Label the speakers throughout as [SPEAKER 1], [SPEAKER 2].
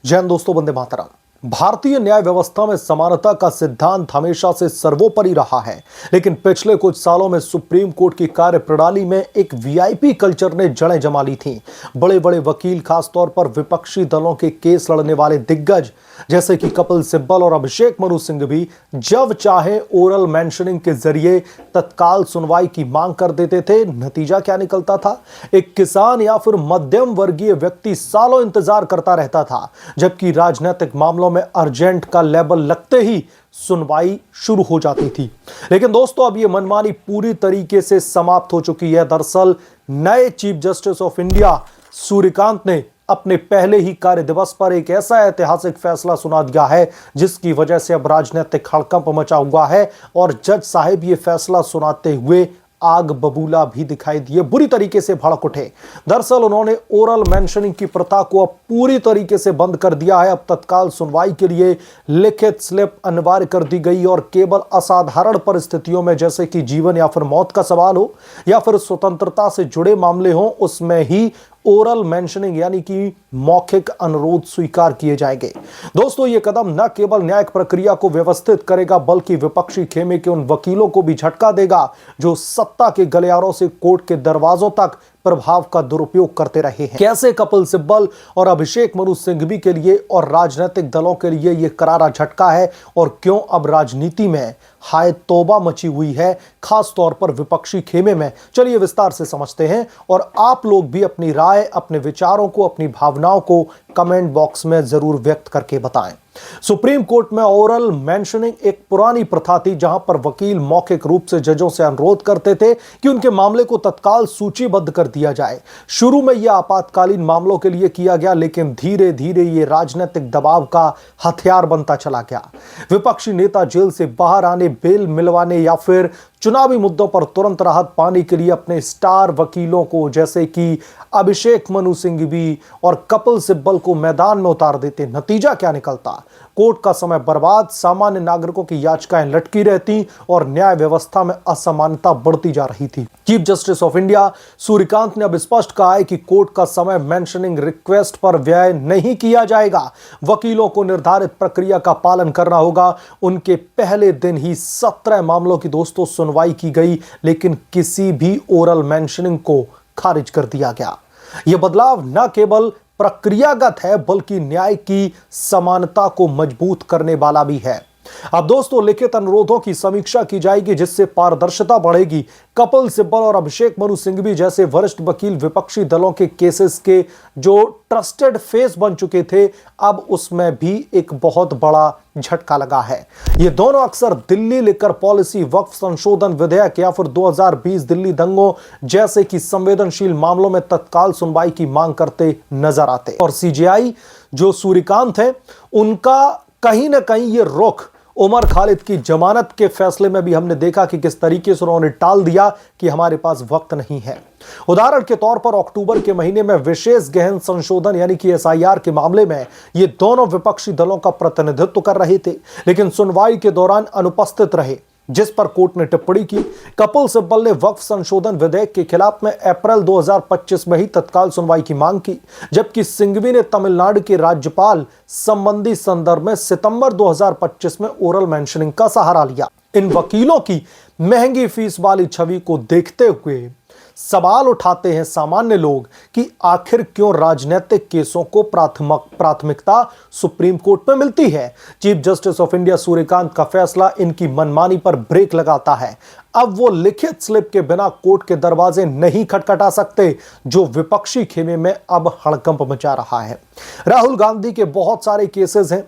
[SPEAKER 1] जैन दोस्तों, वंदे मातरम। भारतीय न्याय व्यवस्था में समानता का सिद्धांत हमेशा से सर्वोपरि रहा है, लेकिन पिछले कुछ सालों में सुप्रीम कोर्ट की कार्यप्रणाली में एक वीआईपी कल्चर ने जड़ें जमा ली थीं। बड़े बड़े वकील, खासतौर पर विपक्षी दलों के केस लड़ने वाले दिग्गज जैसे कि कपिल सिब्बल और अभिषेक मनु सिंह भी जब चाहे ओरल मेंशनिंग के जरिए तत्काल सुनवाई की मांग कर देते थे। नतीजा क्या निकलता था? एक किसान या फिर मध्यम वर्गीय व्यक्ति सालों इंतजार करता रहता था, जबकि राजनीतिक मामलों में अर्जेंट का लेबल लगते ही सुनवाई शुरू हो जाती थी। लेकिन दोस्तों, अब यह मनमानी पूरी तरीके से समाप्त हो चुकी है। दरअसल नए chief justice of India Suryakant ने अपने पहले ही कार्य दिवस पर एक ऐसा ऐतिहासिक फैसला सुना दिया है जिसकी वजह से अब राजनीतिक हड़कंप मचा हुआ है और जज साहिब ये फैसला सुनाते हुए आग बबूला भी दिखाई दिए, बुरी तरीके से भड़क उठे। दरअसल उन्होंने ओरल मेंशनिंग की प्रथा को अब पूरी तरीके से बंद कर दिया है। अब तत्काल सुनवाई के लिए लिखित स्लिप अनिवार्य कर दी गई और केवल असाधारण परिस्थितियों में, जैसे कि जीवन या फिर मौत का सवाल हो या फिर स्वतंत्रता से जुड़े मामले हो, उसमें ही ओरल मेंशनिंग यानी कि मौखिक अनुरोध स्वीकार किए जाएंगे। दोस्तों, यह कदम न केवल न्यायिक प्रक्रिया को व्यवस्थित करेगा, बल्कि विपक्षी खेमे के उन वकीलों को भी झटका देगा जो सत्ता के गलियारों से कोर्ट के दरवाजों तक प्रभाव का दुरुपयोग करते रहे हैं। कैसे कपिल सिब्बल और अभिषेक मनु सिंघवी के लिए और राजनीतिक दलों के लिए यह करारा झटका है और क्यों अब राजनीति में हाय तौबा मची हुई है, खास तौर पर विपक्षी खेमे में, चलिए विस्तार से समझते हैं। और आप लोग भी अपनी राय, अपने विचारों को, अपनी भावनाओं को कमेंट बॉक्स में जरूर व्यक्त करके बताएं। सुप्रीम कोर्ट में ओरल मेंशनिंग एक पुरानी प्रथा थी, जहां पर वकील मौखिक रूप से जजों से अनुरोध करते थे कि उनके मामले को तत्काल सूचीबद्ध कर दिया जाए। शुरू में यह आपातकालीन मामलों के लिए किया गया, लेकिन धीरे धीरे यह राजनीतिक दबाव का हथियार बनता चला गया। विपक्षी नेता जेल से बाहर आने, बेल मिलवाने या फिर चुनावी मुद्दों पर तुरंत राहत पाने के लिए अपने स्टार वकीलों को, जैसे कि अभिषेक मनु सिंघवी और कपिल सिब्बल को मैदान में उतार देते। नतीजा क्या निकलता? कोर्ट का समय बर्बाद, सामान्य नागरिकों की याचिकाएं लटकी रहती और न्याय व्यवस्था में असमानता बढ़ती जा रही थी। Chief justice of India Suryakant ने अब स्पष्ट कहा है कि कोर्ट का समय मेंशनिंग रिक्वेस्ट पर व्यय नहीं किया जाएगा। वकीलों को निर्धारित प्रक्रिया का पालन करना होगा। उनके पहले दिन ही 17 मामलों की दोस्तों सुनवाई की गई, लेकिन किसी भी ओरल मेंशनिंग को खारिज कर दिया गया। यह बदलाव न केवल प्रक्रियागत है, बल्कि न्याय की समानता को मजबूत करने वाला भी है। अब दोस्तों, लिखित अनुरोधों की समीक्षा की जाएगी, जिससे पारदर्शिता बढ़ेगी। कपिल सिब्बल और अभिषेक मनु सिंघवी जैसे वरिष्ठ वकील विपक्षी दलों के केसेस के जो ट्रस्टेड फेस बन चुके थे, अब उसमें भी एक बहुत बड़ा झटका लगा है। ये दोनों अक्सर दिल्ली लिकर पॉलिसी, वक्फ संशोधन विधेयक या फिर 2020 दिल्ली दंगों जैसे कि संवेदनशील मामलों में तत्काल सुनवाई की मांग करते नजर आते। और सीजेआई जो सूर्यकांत है, उनका कहीं ना कहीं ये रुख उमर खालिद की जमानत के फैसले में भी हमने देखा कि किस तरीके से उन्होंने टाल दिया कि हमारे पास वक्त नहीं है। उदाहरण के तौर पर अक्टूबर के महीने में विशेष गहन संशोधन यानी कि एसआईआर के मामले में ये दोनों विपक्षी दलों का प्रतिनिधित्व कर रहे थे, लेकिन सुनवाई के दौरान अनुपस्थित रहे, जिस पर कोर्ट ने टिप्पणी की। कपिल सिब्बल ने वक्फ संशोधन विधेयक के खिलाफ में अप्रैल 2025 में ही तत्काल सुनवाई की मांग की, जबकि सिंघवी ने तमिलनाडु के राज्यपाल संबंधी संदर्भ में सितंबर 2025 में ओरल मेंशनिंग का सहारा लिया। इन वकीलों की महंगी फीस वाली छवि को देखते हुए सवाल उठाते हैं सामान्य लोग कि आखिर क्यों राजनीतिक केसों को प्राथमिकता सुप्रीम कोर्ट में मिलती है। Chief justice of India Suryakant का फैसला इनकी मनमानी पर ब्रेक लगाता है। अब वो लिखित स्लिप के बिना कोर्ट के दरवाजे नहीं खटखटा सकते, जो विपक्षी खेमे में अब हड़कंप मचा रहा है। राहुल गांधी के बहुत सारे केसेस हैं,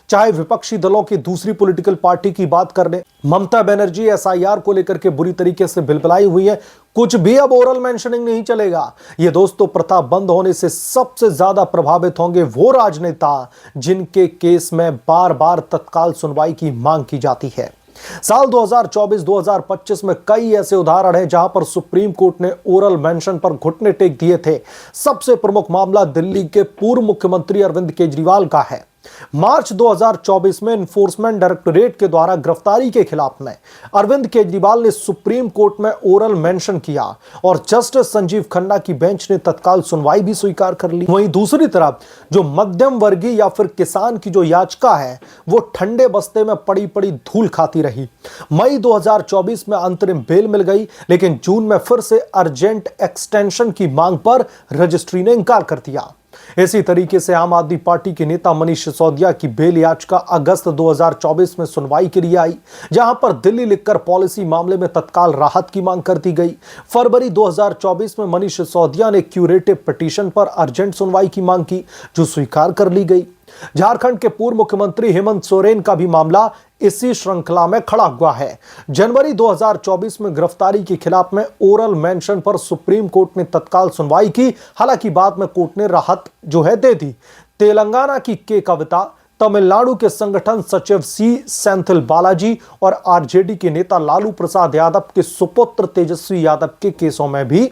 [SPEAKER 1] चाहे विपक्षी दलों की दूसरी पॉलिटिकल पार्टी की बात कर ले। ममता बनर्जी एसआईआर को लेकर के बुरी तरीके से बिलबिलाई हुई है। कुछ भी अब ओरल मेंशनिंग नहीं चलेगा। ये दोस्तों, प्रथा बंद होने से सबसे ज्यादा प्रभावित होंगे वो राजनेता जिनके केस में बार बार तत्काल सुनवाई की मांग की जाती है। साल 2024-2025 में कई ऐसे उदाहरण हैं जहां पर सुप्रीम कोर्ट ने ओरल मेंशन पर घुटने टेक दिए थे। सबसे प्रमुख मामला दिल्ली के पूर्व मुख्यमंत्री अरविंद केजरीवाल का है। मार्च 2024 में एनफोर्समेंट डायरेक्टोरेट के द्वारा गिरफ्तारी के खिलाफ में अरविंद केजरीवाल ने सुप्रीम कोर्ट में ओरल मेंशन किया और जस्टिस संजीव खन्ना की बेंच ने तत्काल सुनवाई भी स्वीकार कर ली। वहीं दूसरी तरफ जो मध्यम वर्गीय या फिर किसान की जो याचिका है वो ठंडे बस्ते में पड़ी पड़ी धूल खाती रही। मई 2024 में अंतरिम बेल मिल गई, लेकिन जून में फिर से अर्जेंट एक्सटेंशन की मांग पर रजिस्ट्री ने इंकार कर दिया। इसी तरीके से आम आदमी पार्टी के नेता मनीष सिसोदिया की बेल याचिका अगस्त 2024 में सुनवाई के लिए आई, जहां पर दिल्ली लिकर पॉलिसी मामले में तत्काल राहत की मांग कर दी गई। फरवरी 2024 में मनीष सिसोदिया ने क्यूरेटिव पिटीशन पर अर्जेंट सुनवाई की मांग की, जो स्वीकार कर ली गई। झारखंड के पूर्व मुख्यमंत्री हेमंत सोरेन का भी मामला इसी श्रृंखला में खड़ा हुआ है। जनवरी 2024 में गिरफ्तारी के खिलाफ में ओरल मेंशन पर सुप्रीम कोर्ट ने तत्काल सुनवाई की, हालांकि बाद में कोर्ट ने राहत जो है दे दी। तेलंगाना की के कविता, तमिलनाडु के संगठन सचिव सी सेंथिल बालाजी और आरजेडी के नेता लालू प्रसाद यादव के सुपुत्र तेजस्वी यादव के केसों में भी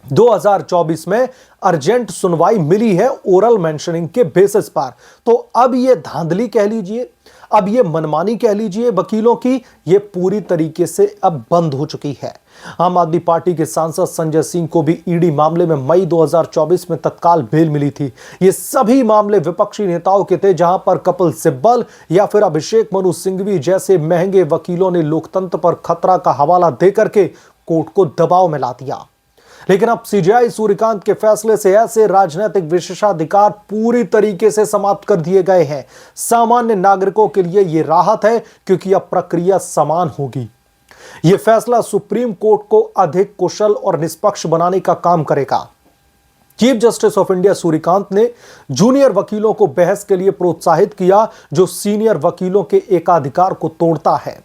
[SPEAKER 1] 2024 में अर्जेंट सुनवाई मिली है ओरल मेंशनिंग के बेसिस पर। तो अब ये धांधली कह लीजिए, अब ये मनमानी कह लीजिए वकीलों की, ये पूरी तरीके से अब बंद हो चुकी है। आम आदमी पार्टी के सांसद संजय सिंह को भी ईडी मामले में मई 2024 में तत्काल बेल मिली थी। ये सभी मामले विपक्षी नेताओं के थे, जहां पर कपिल सिब्बल या फिर अभिषेक मनु सिंघवी जैसे महंगे वकीलों ने लोकतंत्र पर खतरा का हवाला देकर के कोर्ट को दबाव में ला दिया। लेकिन अब सीजेआई सूर्यकांत के फैसले से ऐसे राजनीतिक विशेषाधिकार पूरी तरीके से समाप्त कर दिए गए हैं। सामान्य नागरिकों के लिए यह राहत है, क्योंकि अब प्रक्रिया समान होगी। यह फैसला सुप्रीम कोर्ट को अधिक कुशल और निष्पक्ष बनाने का काम करेगा। Chief justice of India Suryakant ने जूनियर वकीलों को बहस के लिए प्रोत्साहित किया, जो सीनियर वकीलों के एकाधिकार को तोड़ता है।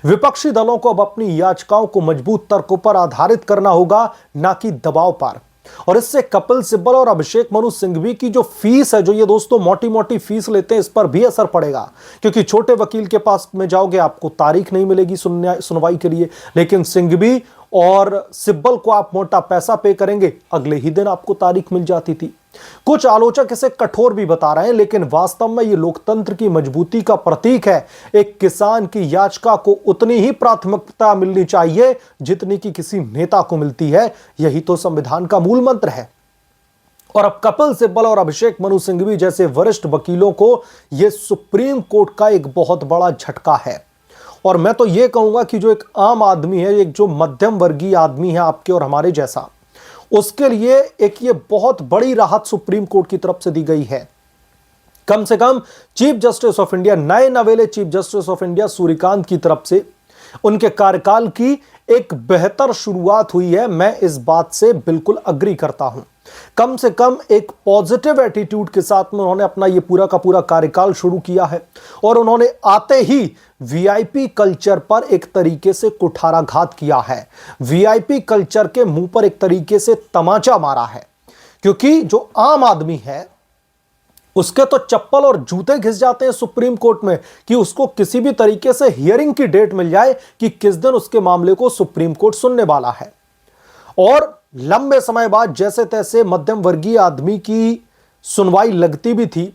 [SPEAKER 1] विपक्षी दलों को अब अपनी याचिकाओं को मजबूत तर्कों पर आधारित करना होगा, ना कि दबाव पर। और इससे कपिल सिब्बल और अभिषेक मनु सिंघवी की जो फीस है, जो ये दोस्तों मोटी मोटी फीस लेते हैं, इस पर भी असर पड़ेगा। क्योंकि छोटे वकील के पास में जाओगे, आपको तारीख नहीं मिलेगी सुनवाई के लिए, लेकिन सिंघवी और सिब्बल को आप मोटा पैसा पे करेंगे, अगले ही दिन आपको तारीख मिल जाती थी। कुछ आलोचक इसे कठोर भी बता रहे हैं, लेकिन वास्तव में यह लोकतंत्र की मजबूती का प्रतीक है। एक किसान की याचिका को उतनी ही प्राथमिकता मिलनी चाहिए जितनी कि किसी नेता को मिलती है। यही तो संविधान का मूल मंत्र है। और अब कपिल सिब्बल और अभिषेक मनु सिंघवी जैसे वरिष्ठ वकीलों को यह सुप्रीम कोर्ट का एक बहुत बड़ा झटका है। और मैं तो यह कहूंगा कि जो एक आम आदमी है, एक जो मध्यम वर्गीय आदमी है आपके और हमारे जैसा, उसके लिए एक ये बहुत बड़ी राहत सुप्रीम कोर्ट की तरफ से दी गई है। कम से कम चीफ जस्टिस ऑफ इंडिया, नए नवेले chief justice of India Suryakant की तरफ से उनके कार्यकाल की एक बेहतर शुरुआत हुई है। मैं इस बात से बिल्कुल अग्री करता हूं। कम से कम एक पॉजिटिव एटीट्यूड के साथ में उन्होंने अपना ये पूरा का पूरा कार्यकाल शुरू किया है, और उन्होंने आते ही वीआईपी कल्चर पर एक तरीके से कुठाराघात किया है। वीआईपी कल्चर के मुंह पर एक तरीके से तमाचा मारा है, क्योंकि जो आम आदमी है उसके तो चप्पल और जूते घिस जाते हैं सुप्रीम कोर्ट में कि उसको किसी भी तरीके से हियरिंग की डेट मिल जाए कि किस दिन उसके मामले को सुप्रीम कोर्ट सुनने वाला है। और लंबे समय बाद जैसे तैसे मध्यम वर्गीय आदमी की सुनवाई लगती भी थी,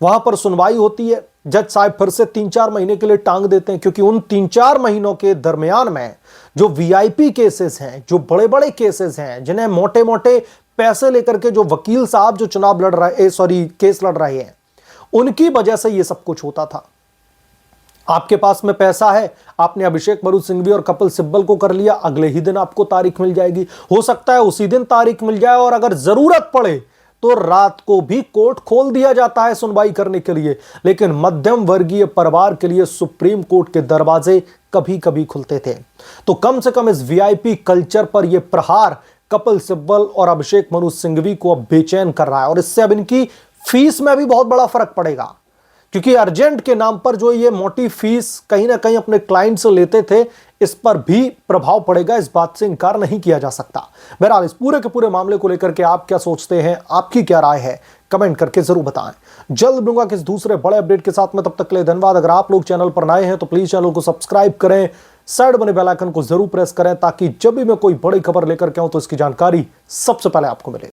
[SPEAKER 1] वहां पर सुनवाई होती है, जज साहब फिर से 3-4 महीने के लिए टांग देते हैं, क्योंकि उन 3-4 महीनों के दरमियान में जो वीआईपी केसेस हैं, जो बड़े बड़े केसेस हैं, जिन्हें मोटे मोटे पैसे लेकर के जो वकील साहब जो चुनाव लड़ रहे केस लड़ रहे हैं, उनकी वजह से यह सब कुछ होता था। आपके पास में पैसा है, आपने अभिषेक मनु सिंघवी और कपिल सिब्बल को कर लिया, अगले ही दिन आपको तारीख मिल जाएगी। हो सकता है उसी दिन तारीख मिल जाए, और अगर जरूरत पड़े तो रात को भी कोर्ट खोल दिया जाता है सुनवाई करने के लिए। लेकिन मध्यम वर्गीय परिवार के लिए सुप्रीम कोर्ट के दरवाजे कभी कभी खुलते थे। तो कम से कम इस वीआईपी कल्चर पर यह प्रहार कपिल सिब्बल और अभिषेक मनु सिंघवी को अब बेचैन कर रहा है, और इससे अब इनकी फीस में भी बहुत बड़ा फर्क पड़ेगा। क्योंकि अर्जेंट के नाम पर जो ये मोटी फीस कहीं ना कहीं अपने क्लाइंट से लेते थे, इस पर भी प्रभाव पड़ेगा। इस बात से इनकार नहीं किया जा सकता। बहरहाल इस पूरे के पूरे मामले को लेकर के आप क्या सोचते हैं, आपकी क्या राय है, कमेंट करके जरूर बताएं। जल्द मिलूंगा किस दूसरे बड़े अपडेट के साथ में, तब तक के लिए धन्यवाद। अगर आप लोग चैनल पर नए हैं तो प्लीज चैनल को सब्सक्राइब करें, साइड बने बेल आइकन को जरूर प्रेस करें, ताकि जब भी मैं कोई बड़ी खबर लेकर के आऊं तो इसकी जानकारी सबसे पहले आपको मिले।